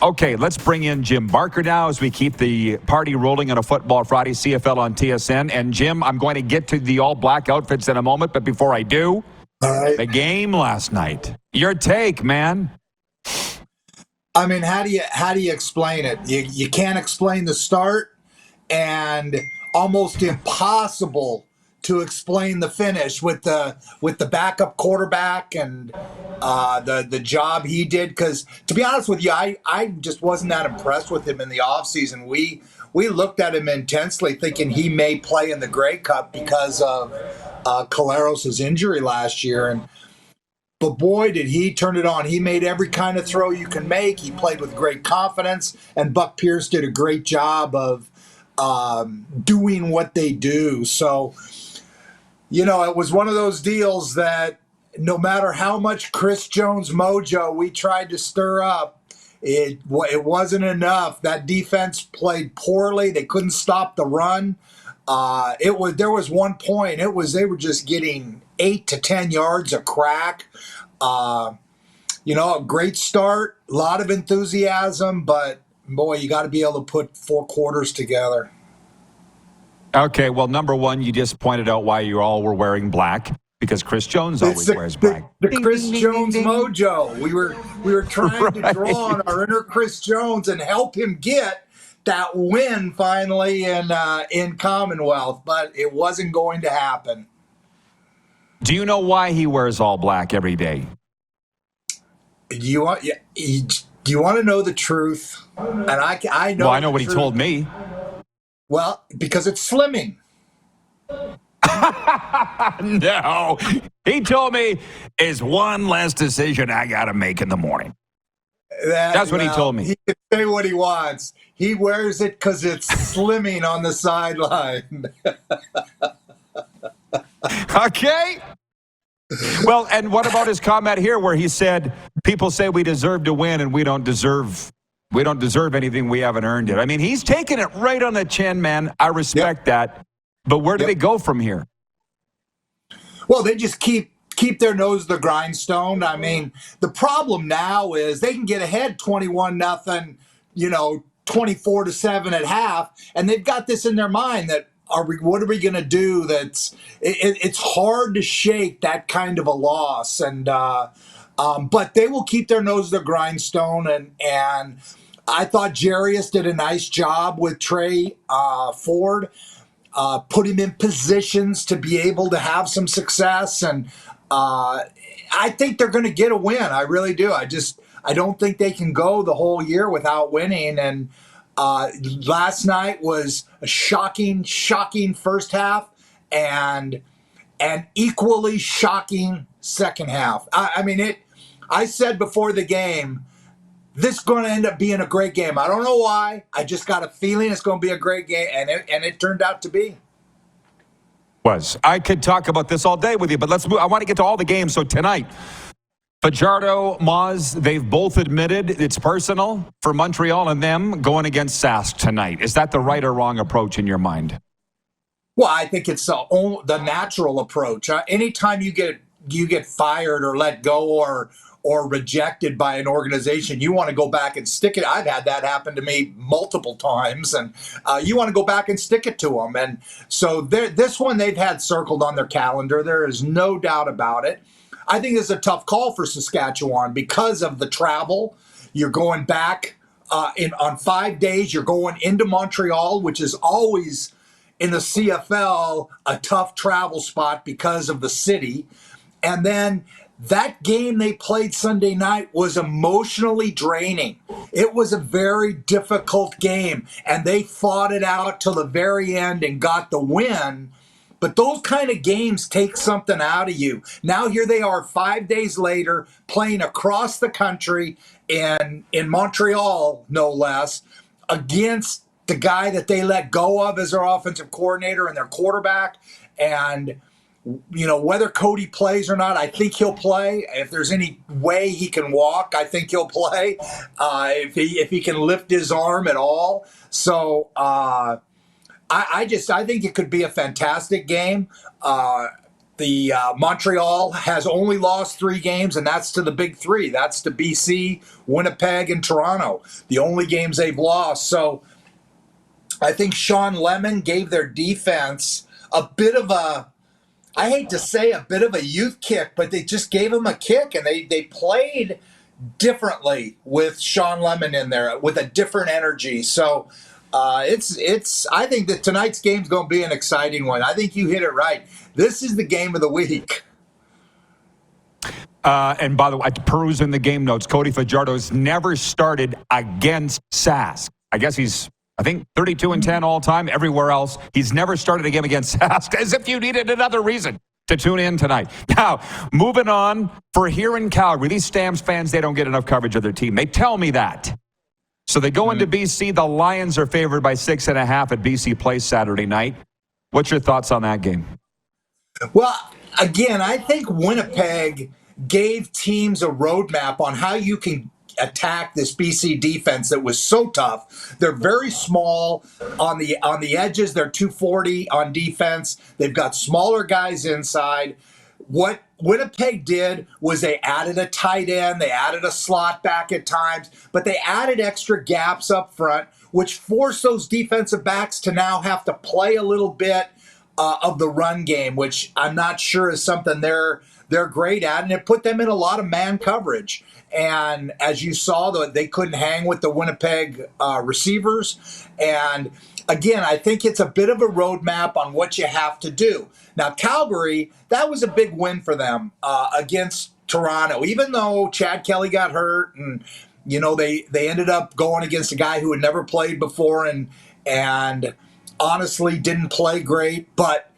Okay, let's bring in Jim Barker now as we keep the party rolling on a Football Friday, CFL on TSN. And Jim, I'm going to get to the all-black outfits in a moment, but before I do, all right, the game last night. Your take, man. I mean, how do you explain it? You can't explain the start, and almost impossible to explain the finish with the backup quarterback and the job he did. Because to be honest with you, I just wasn't that impressed with him in the offseason. We looked at him intensely, thinking he may play in the Grey Cup because of Caleros' injury last year, but boy, did he turn it on. He made every kind of throw you can make. He played with great confidence, and Buck Pierce did a great job of doing what they do. So, it was one of those deals that no matter how much Chris Jones mojo we tried to stir up, it wasn't enough. That defense played poorly. They couldn't stop the run. There was one point, they were just getting 8 to 10 yards a crack. A great start, a lot of enthusiasm, but boy, you got to be able to put 4 quarters together. Okay, well, number one, you just pointed out why you all were wearing black, because Chris Jones always wears black. The Chris Jones mojo. We were trying to draw on our inner Chris Jones and help him get that win finally in Commonwealth, but it wasn't going to happen. Do you know why he wears all black every day? Do you want to know the truth? And I know. Well, I know what he told me. Well, because it's slimming. No, he told me it's one less decision I got to make in the morning. That's what he told me. He can say what he wants. He wears it because it's slimming on the sideline. Okay. Well, and what about his comment here where he said, people say we deserve to win and we don't deserve anything, we haven't earned it. I mean, he's taking it right on the chin, man. I respect that. But where do they go from here? Well, they just keep their nose to the grindstone. I mean, the problem now is they can get ahead 21-0, 24-7 at half, and they've got this in their mind that what are we going to do? It's hard to shake that kind of a loss, and but they will keep their nose to the grindstone. And I thought Jarius did a nice job with Trey Ford, put him in positions to be able to have some success, and I think they're going to get a win. I really do. I don't think they can go the whole year without winning. And last night was a shocking first half and an equally shocking second half. I said before the game, this is going to end up being a great game. I don't know why. I just got a feeling it's going to be a great game, and it turned out to be. I could talk about this all day with you, but let's move. I want to get to all the games. So tonight, Fajardo, Moz, they've both admitted it's personal for Montreal and them going against Sask tonight. Is that the right or wrong approach in your mind? Well, I think it's the natural approach. Anytime you get fired or let go or rejected by an organization, you want to go back and stick it. I've had that happen to me multiple times, and you want to go back and stick it to them. And so this one they've had circled on their calendar. There is no doubt about it. I think it's a tough call for Saskatchewan because of the travel. You're going back on 5 days. You're going into Montreal, which is always in the CFL a tough travel spot because of the city. And then that game they played Sunday night was emotionally draining. It was a very difficult game, and they fought it out till the very end and got the win. But those kind of games take something out of you. Now here they are 5 days later playing across the country in Montreal, no less, against the guy that they let go of as their offensive coordinator and their quarterback. And whether Cody plays or not, I think he'll play. If there's any way he can walk, I think he'll play. If he can lift his arm at all. So I think it could be a fantastic game. Montreal has only lost 3 games, and that's to the big 3. That's to BC, Winnipeg, and Toronto. The only games they've lost. So I think Sean Lemon gave their defense a bit of a, I hate to say a bit of a youth kick, but they just gave them a kick, and they played differently with Sean Lemon in there with a different energy. So it's. I think that tonight's game's going to be an exciting one. I think you hit it right. This is the game of the week. And by the way, perusing the game notes, Cody Fajardo's never started against Sask. I guess he's, I think, 32-10 all time. Everywhere else, he's never started a game against Sask, as if you needed another reason to tune in tonight. Now, moving on, for here in Calgary, these Stamps fans, they don't get enough coverage of their team. They tell me that. So they go into BC. The Lions are favored by 6.5 at BC Place Saturday night. What's your thoughts on that game? Well, again, I think Winnipeg gave teams a roadmap on how you can attack this BC defense that was so tough. They're very small on the edges. They're 240 on defense. They've got smaller guys inside. What Winnipeg did was they added a tight end, they added a slot back at times, but they added extra gaps up front, which forced those defensive backs to now have to play a little bit of the run game, which I'm not sure is something they're great at, and it put them in a lot of man coverage. And as you saw, they couldn't hang with the Winnipeg receivers. And again, I think it's a bit of a roadmap on what you have to do. Now, Calgary, that was a big win for them against Toronto, even though Chad Kelly got hurt, and they ended up going against a guy who had never played before and honestly didn't play great, but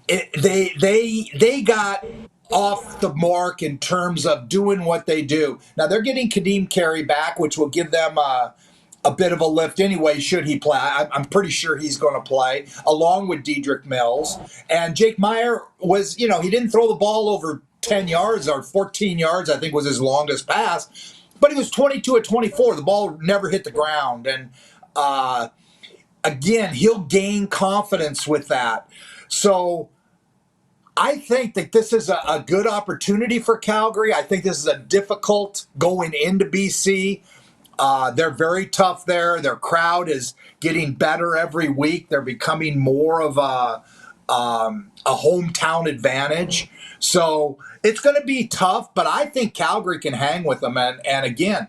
they got off the mark in terms of doing what they do. Now they're getting Kadeem Carey back, which will give them a bit of a lift anyway, should he play. I'm pretty sure he's going to play, along with Dedrick Mills. And Jake Meyer was, he didn't throw the ball over 10 yards or 14 yards, I think was his longest pass, but he was 22 at 24. The ball never hit the ground. And again, he'll gain confidence with that. So I think that this is a good opportunity for Calgary. I think this is a difficult going into BC. They're very tough there. Their crowd is getting better every week. They're becoming more of a hometown advantage. So it's going to be tough, but I think Calgary can hang with them. And again,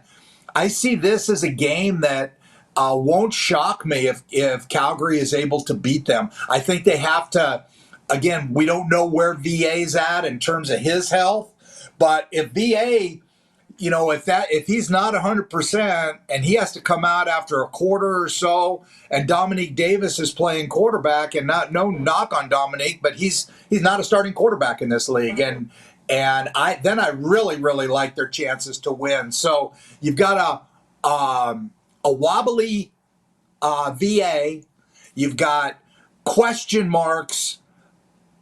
I see this as a game that won't shock me if Calgary is able to beat them. I think they have to. Again, we don't know where VA's at in terms of his health, but if VA, if he's not 100% and he has to come out after a quarter or so, and Dominique Davis is playing quarterback, and no knock on Dominique, but he's not a starting quarterback in this league, and I really like their chances to win. So you've got a wobbly VA, you've got question marks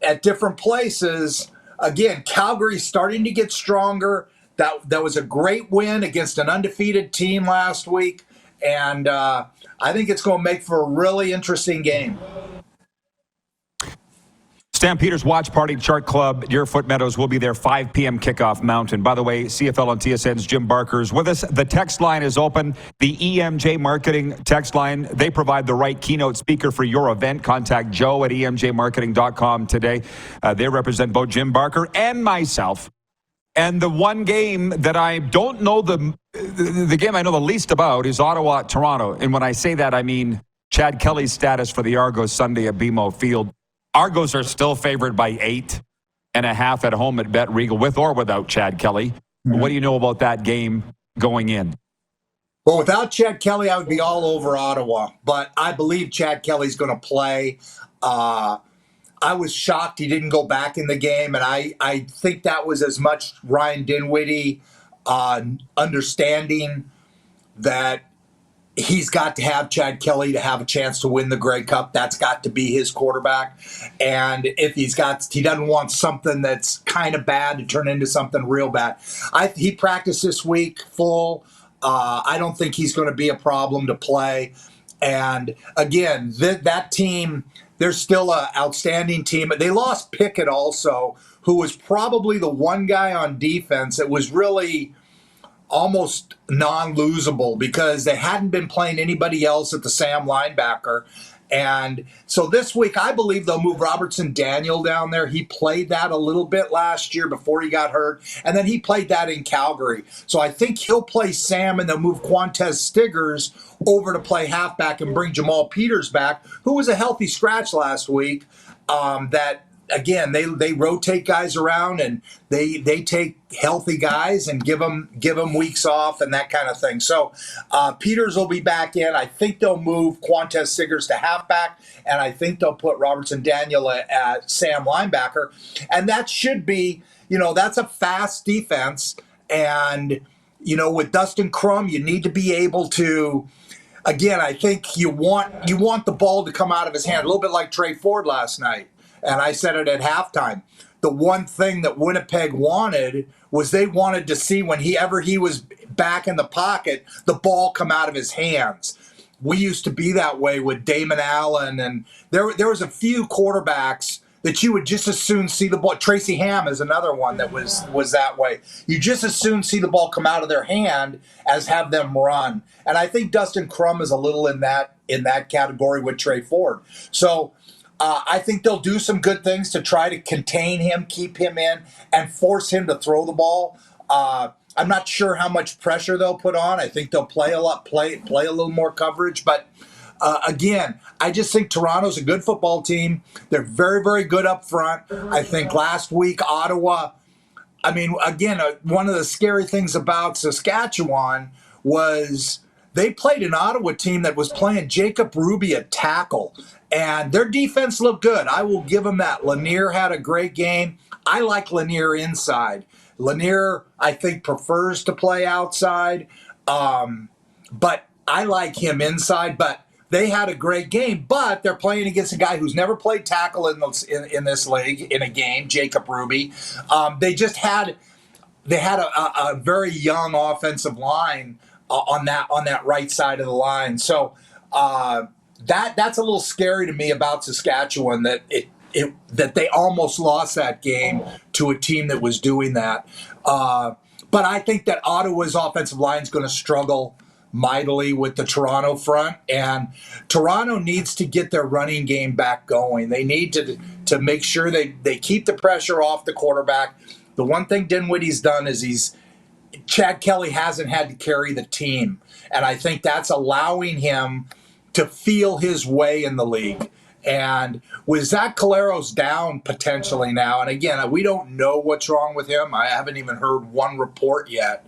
at different places. Again, Calgary's starting to get stronger. That was a great win against an undefeated team last week, and I think it's going to make for a really interesting game. Stampeders Watch Party Chart Club, Deerfoot Meadows will be there 5 p.m. kickoff Mountain. By the way, CFL on TSN's Jim Barker is with us. The text line is open. The EMJ Marketing text line, they provide the right keynote speaker for your event. Contact Joe at emjmarketing.com today. They represent both Jim Barker and myself. And the one game that I don't know, the game I know the least about is Ottawa-Toronto. And when I say that, I mean Chad Kelly's status for the Argos Sunday at BMO Field. Argos are still favored by 8.5 at home at Bet Regal, with or without Chad Kelly. Mm-hmm. What do you know about that game going in? Well, without Chad Kelly, I would be all over Ottawa. But I believe Chad Kelly's going to play. I was shocked he didn't go back in the game, and I think that was as much Ryan Dinwiddie understanding that he's got to have Chad Kelly to have a chance to win the Grey Cup. That's got to be his quarterback. And if he doesn't want something that's kind of bad to turn into something real bad. He practiced this week full. I don't think he's going to be a problem to play. And again, that team, they're still an outstanding team. They lost Pickett also, who was probably the one guy on defense that was really almost non-losable because they hadn't been playing anybody else at the Sam linebacker. And so this week, I believe they'll move Robertson Daniel down there. He played that a little bit last year before he got hurt, and then he played that in Calgary. So I think he'll play Sam, and they'll move Quantez Stiggers over to play halfback and bring Jamal Peters back, who was a healthy scratch last week. Again, they rotate guys around, and they take healthy guys and give them weeks off and that kind of thing. So Peters will be back in. I think they'll move Quantez Stiggers to halfback, and I think they'll put Robertson Daniel at Sam linebacker. And that should be, that's a fast defense. And, with Dustin Crum, you need to be able to. Again, I think you want the ball to come out of his hand, a little bit like Trey Ford last night. And I said it at halftime. The one thing that Winnipeg wanted was they wanted to see whenever he was back in the pocket, the ball come out of his hands. We used to be that way with Damon Allen, and there was a few quarterbacks that you would just as soon see the ball. Tracy Ham is another one that was that way. You just as soon see the ball come out of their hand as have them run. And I think Dustin Crum is a little in that category with Trey Ford. So I think they'll do some good things to try to contain him, keep him in, and force him to throw the ball. I'm not sure how much pressure they'll put on. I think they'll play a little more coverage. But again, I just think Toronto's a good football team. They're very, very good up front. I think last week Ottawa. I mean, again, one of the scary things about Saskatchewan was they played an Ottawa team that was playing Jacob Ruby at tackle. And their defense looked good. I will give them that. Lanier had a great game. I like Lanier inside. Lanier, I think, prefers to play outside. But I like him inside. But they had a great game. But they're playing against a guy who's never played tackle in this league in a game, Jacob Ruby. They had a very young offensive line on that right side of the line. So that's a little scary to me about Saskatchewan, that that they almost lost that game to a team that was doing that. But I think that Ottawa's offensive line is going to struggle mightily with the Toronto front, and Toronto needs to get their running game back going. They need to make sure they keep the pressure off the quarterback. The one thing Dinwiddie's done is Chad Kelly hasn't had to carry the team, and I think that's allowing him to feel his way in the league. And with Zach Caleros down potentially now, and again, we don't know what's wrong with him. I haven't even heard one report yet.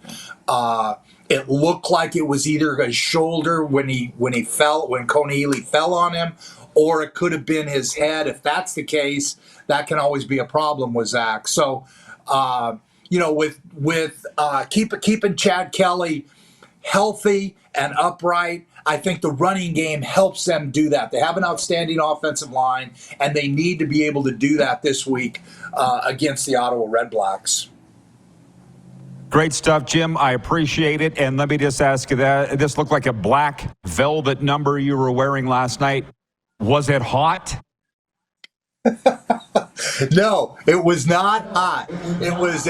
It looked like it was either his shoulder when Coney Ely fell on him, or it could have been his head. If that's the case, that can always be a problem with Zach. So, with keeping Chad Kelly healthy and upright, I think the running game helps them do that. They have an outstanding offensive line, and they need to be able to do that this week against the Ottawa Red Blacks. Great stuff, Jim. I appreciate it. And let me just ask you that. This looked like a black velvet number you were wearing last night. Was it hot? No, it was not hot. It was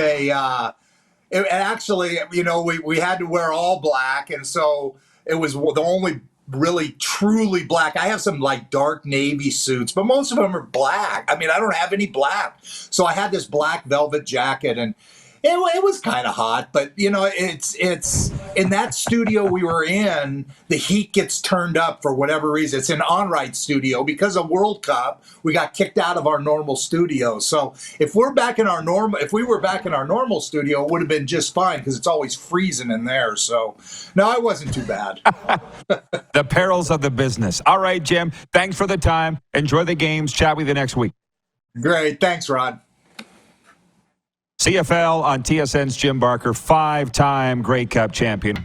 actually, we had to wear all black, and so it was the only really truly black. I have some like dark navy suits, but most of them are black. I mean, I don't have any black. So I had this black velvet jacket, and it was kind of hot, but it's in that studio we were in, the heat gets turned up for whatever reason. It's an on-right studio because of World Cup. We got kicked out of our normal studio. So if we were back in our normal studio, it would have been just fine because it's always freezing in there. So no, it wasn't too bad. The perils of the business. All right, Jim. Thanks for the time. Enjoy the games. Chat with you next week. Great. Thanks, Rod. CFL on TSN's Jim Barker, 5-time Grey Cup champion.